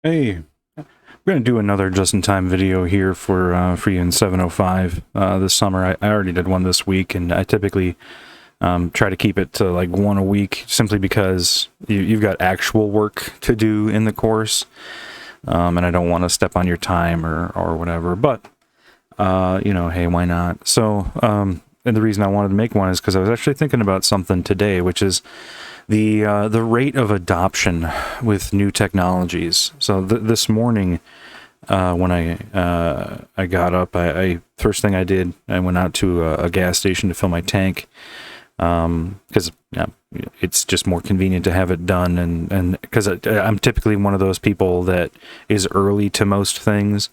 Hey, we're going to do another just-in-time video here for you in 705 this summer. I already did one this week, and I typically try to keep it to like one a week simply because you've got actual work to do in the course, and I don't want to step on your time or whatever. But, hey, why not? So, and the reason I wanted to make one is because I was actually thinking about something today, which is the rate of adoption with new technologies. So this morning, when I got up, I first thing I did, I went out to a gas station to fill my tank, because it's just more convenient to have it done, and because I'm typically one of those people that is early to most things,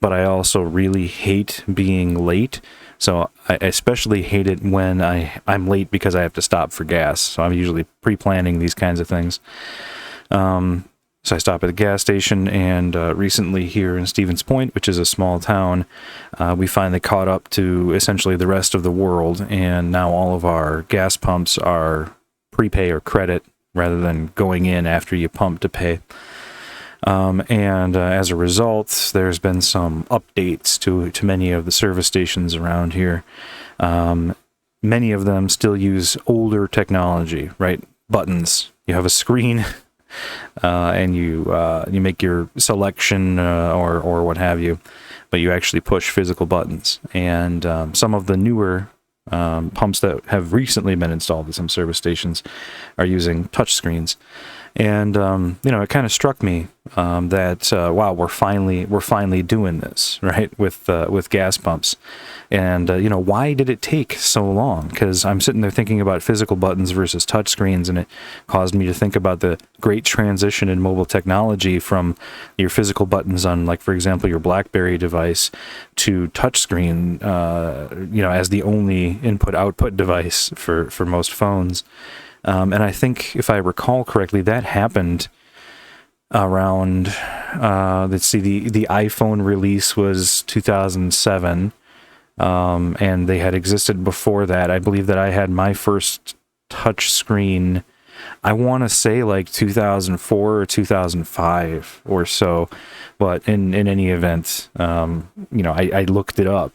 but I also really hate being late. So I especially hate it when I'm late because I have to stop for gas. So I'm usually pre-planning these kinds of things. So I stop at the gas station, and recently here in Stevens Point, which is a small town, we finally caught up to essentially the rest of the world, and now all of our gas pumps are prepay or credit rather than going in after you pump to pay. And as a result, there's been some updates to many of the service stations around here. Many of them still use older technology, right? Buttons. You have a screen, and you make your selection or what have you, but you actually push physical buttons. And some of the newer pumps that have recently been installed at some service stations are using touch screens. And it kind of struck me that wow, we're finally doing this, right, with gas pumps. And why did it take so long? Because I'm sitting there thinking about physical buttons versus touch screens, and it caused me to think about the great transition in mobile technology from your physical buttons on, like, for example, your BlackBerry device to touch screen, as the only input-output device for most phones. And I think, if I recall correctly, that happened around, let's see, the iPhone release was 2007, and they had existed before that. I believe that I had my first touch screen, I want to say like 2004 or 2005 or so, but in any event, I looked it up,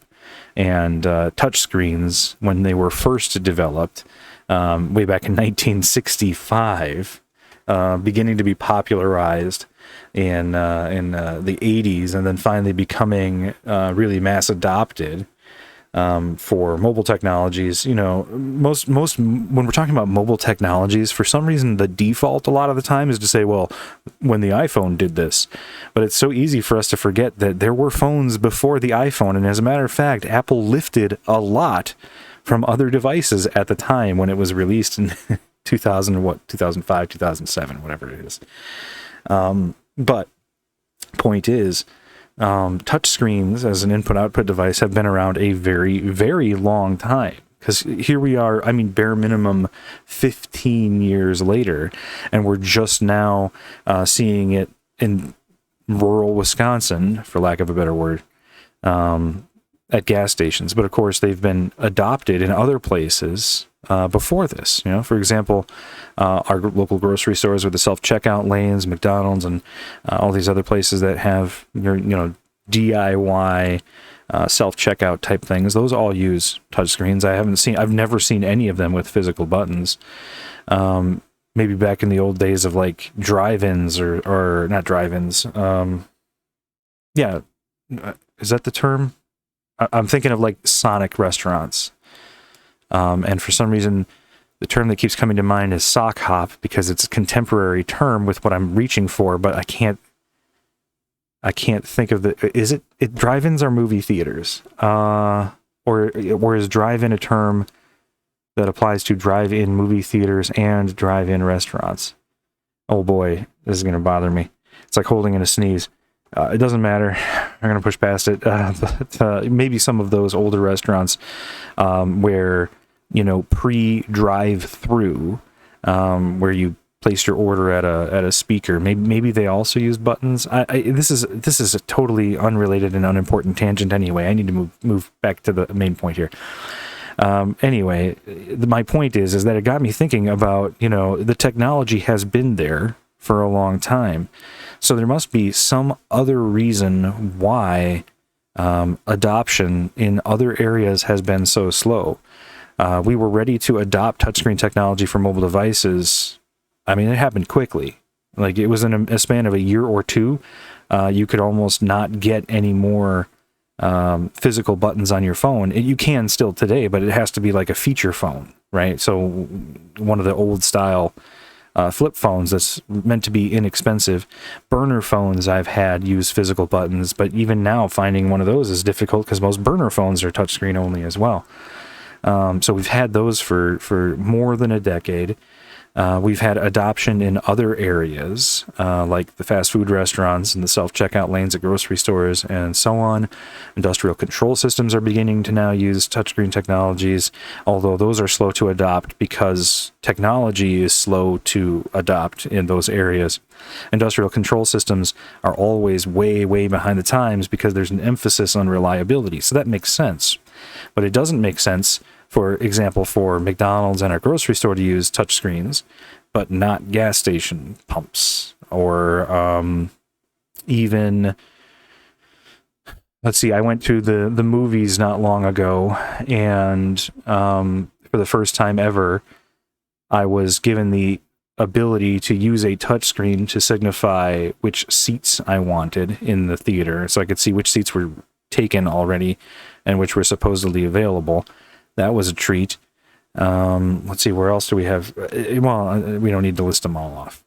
and touch screens, when they were first developed, way back in 1965, beginning to be popularized in the 80s, and then finally becoming really mass adopted for mobile technologies. Most when we're talking about mobile technologies, for some reason the default a lot of the time is to say, well, when the iPhone did this. But it's so easy for us to forget that there were phones before the iPhone, and as a matter of fact, Apple lifted a lot from other devices at the time when it was released in 2005, 2007, whatever it is. But point is, touch screens as an input-output device have been around a very, very long time. Because here we are, bare minimum 15 years later, and we're just now seeing it in rural Wisconsin, for lack of a better word, at gas stations. But of course, they've been adopted in other places before this. For example, our local grocery stores with the self-checkout lanes, McDonald's, and all these other places that have your DIY self-checkout type things. Those all use touchscreens. I've never seen any of them with physical buttons. Maybe back in the old days of like drive-ins or not drive-ins. Is that the term? I'm thinking of like Sonic restaurants. And for some reason, the term that keeps coming to mind is sock hop, because it's a contemporary term with what I'm reaching for, but I can't think of is it drive-ins or movie theaters? Or is drive-in a term that applies to drive-in movie theaters and drive-in restaurants? Oh boy, this is going to bother me. It's like holding in a sneeze. It doesn't matter. I'm going to push past it. But maybe some of those older restaurants where, pre-drive-through, where you place your order at a speaker. Maybe they also use buttons. This is a totally unrelated and unimportant tangent anyway. I need to move back to the main point here. Anyway, my point is that it got me thinking about, the technology has been there for a long time. So there must be some other reason why adoption in other areas has been so slow. We were ready to adopt touchscreen technology for mobile devices. I mean, it happened quickly. Like, it was in a span of a year or two. You could almost not get any more physical buttons on your phone. You can still today, but it has to be like a feature phone, right? So one of the old style flip phones that's meant to be inexpensive. Burner phones I've had use physical buttons, but even now finding one of those is difficult because most burner phones are touchscreen only as well. So we've had those for more than a decade. We've had adoption in other areas, like the fast food restaurants and the self-checkout lanes at grocery stores and so on. Industrial control systems are beginning to now use touchscreen technologies, although those are slow to adopt because technology is slow to adopt in those areas. Industrial control systems are always way, way behind the times because there's an emphasis on reliability. So that makes sense. But it doesn't make sense, for example, for McDonald's and our grocery store to use touchscreens, but not gas station pumps or even, let's see, I went to the movies not long ago, and for the first time ever, I was given the ability to use a touchscreen to signify which seats I wanted in the theater, so I could see which seats were taken already and which were supposedly available. That was a treat. Let's see, where else do we have? Well, we don't need to list them all off.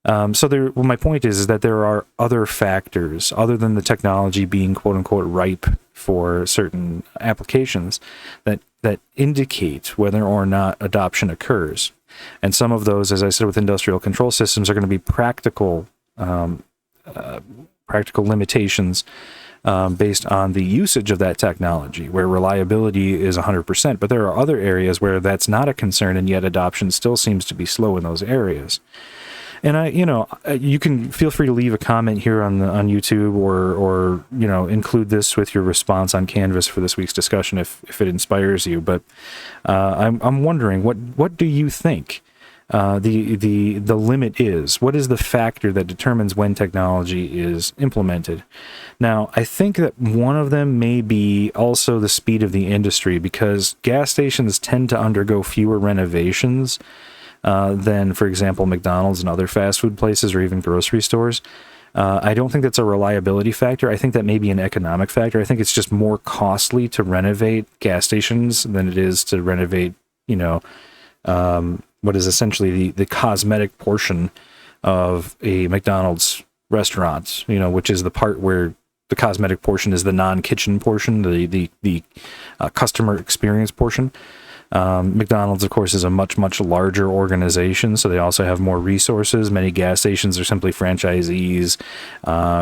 My point is that there are other factors other than the technology being quote unquote ripe for certain applications that indicate whether or not adoption occurs. And some of those, as I said, with industrial control systems, are going to be practical limitations based on the usage of that technology, where reliability is 100%. But there are other areas where that's not a concern, and yet adoption still seems to be slow in those areas. And you can feel free to leave a comment here on YouTube, or include this with your response on Canvas for this week's discussion if it inspires you. But I'm wondering, what do you think the limit is? What is the factor that determines when technology is implemented? Now, I think that one of them may be also the speed of the industry, because gas stations tend to undergo fewer renovations than, for example, McDonald's and other fast food places or even grocery stores. I don't think that's a reliability factor. I think that may be an economic factor. I think it's just more costly to renovate gas stations than it is to renovate, what is essentially the cosmetic portion of a McDonald's restaurant, which is the part where the cosmetic portion is the non-kitchen portion, the customer experience portion. McDonald's, of course, is a much, much larger organization, so they also have more resources. Many gas stations are simply franchisees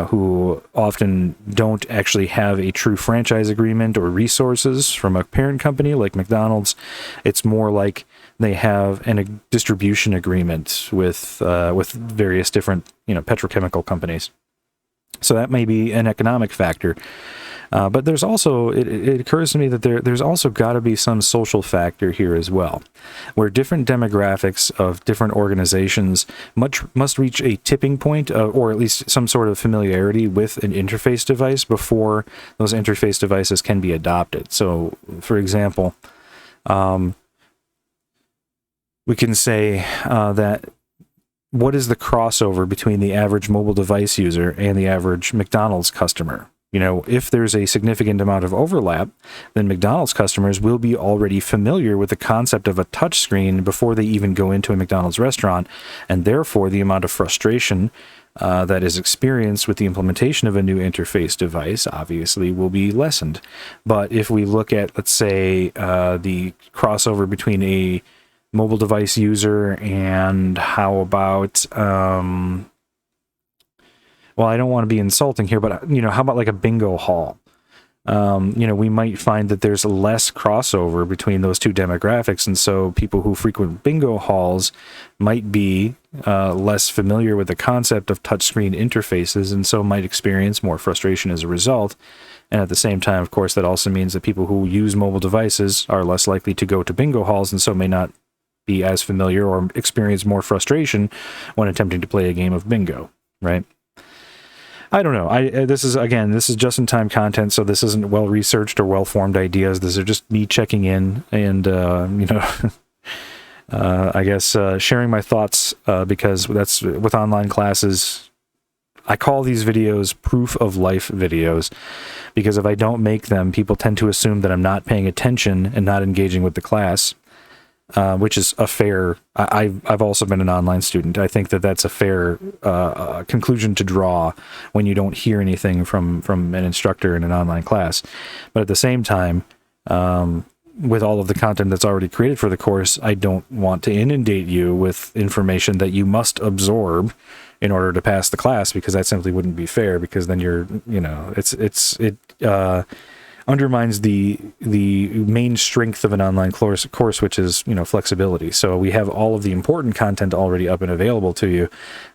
who often don't actually have a true franchise agreement or resources from a parent company like McDonald's. It's more like they have a distribution agreement with various different petrochemical companies. So that may be an economic factor. But there's also, it occurs to me that there's also got to be some social factor here as well, where different demographics of different organizations must reach a tipping point, or at least some sort of familiarity with an interface device before those interface devices can be adopted. So, for example, we can say that what is the crossover between the average mobile device user and the average McDonald's customer? If there's a significant amount of overlap, then McDonald's customers will be already familiar with the concept of a touchscreen before they even go into a McDonald's restaurant, and therefore the amount of frustration that is experienced with the implementation of a new interface device obviously will be lessened. But if we look at, let's say, the crossover between a mobile device user and how about... well, I don't want to be insulting here, but how about like a bingo hall? We might find that there's less crossover between those two demographics, and so people who frequent bingo halls might be less familiar with the concept of touchscreen interfaces, and so might experience more frustration as a result. And at the same time, of course, that also means that people who use mobile devices are less likely to go to bingo halls, and so may not be as familiar or experience more frustration when attempting to play a game of bingo, right? I don't know. This is just in time content, so this isn't well researched or well formed ideas. These are just me checking in and I guess sharing my thoughts because that's with online classes. I call these videos proof of life videos because if I don't make them, people tend to assume that I'm not paying attention and not engaging with the class, which is a fair. I've also been an online student. I think that that's a fair conclusion to draw when you don't hear anything from an instructor in an online class. But at the same time, with all of the content that's already created for the course, I don't want to inundate you with information that you must absorb in order to pass the class, because that simply wouldn't be fair, because then it undermines the main strength of an online course, which is, flexibility. So we have all of the important content already up and available to you,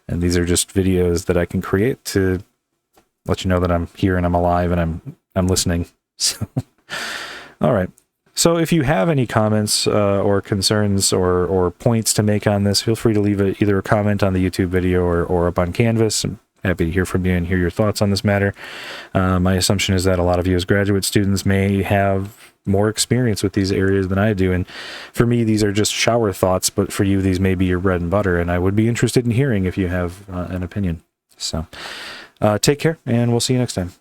and these are just videos that I can create to let you know that I'm here and I'm alive and I'm listening. So, all right. So if you have any comments or concerns or points to make on this, feel free to leave either a comment on the YouTube video or up on Canvas. I'm happy to hear from you and hear your thoughts on this matter. My assumption is that a lot of you as graduate students may have more experience with these areas than I do. And for me, these are just shower thoughts, but for you, these may be your bread and butter. And I would be interested in hearing if you have an opinion. So take care, and we'll see you next time.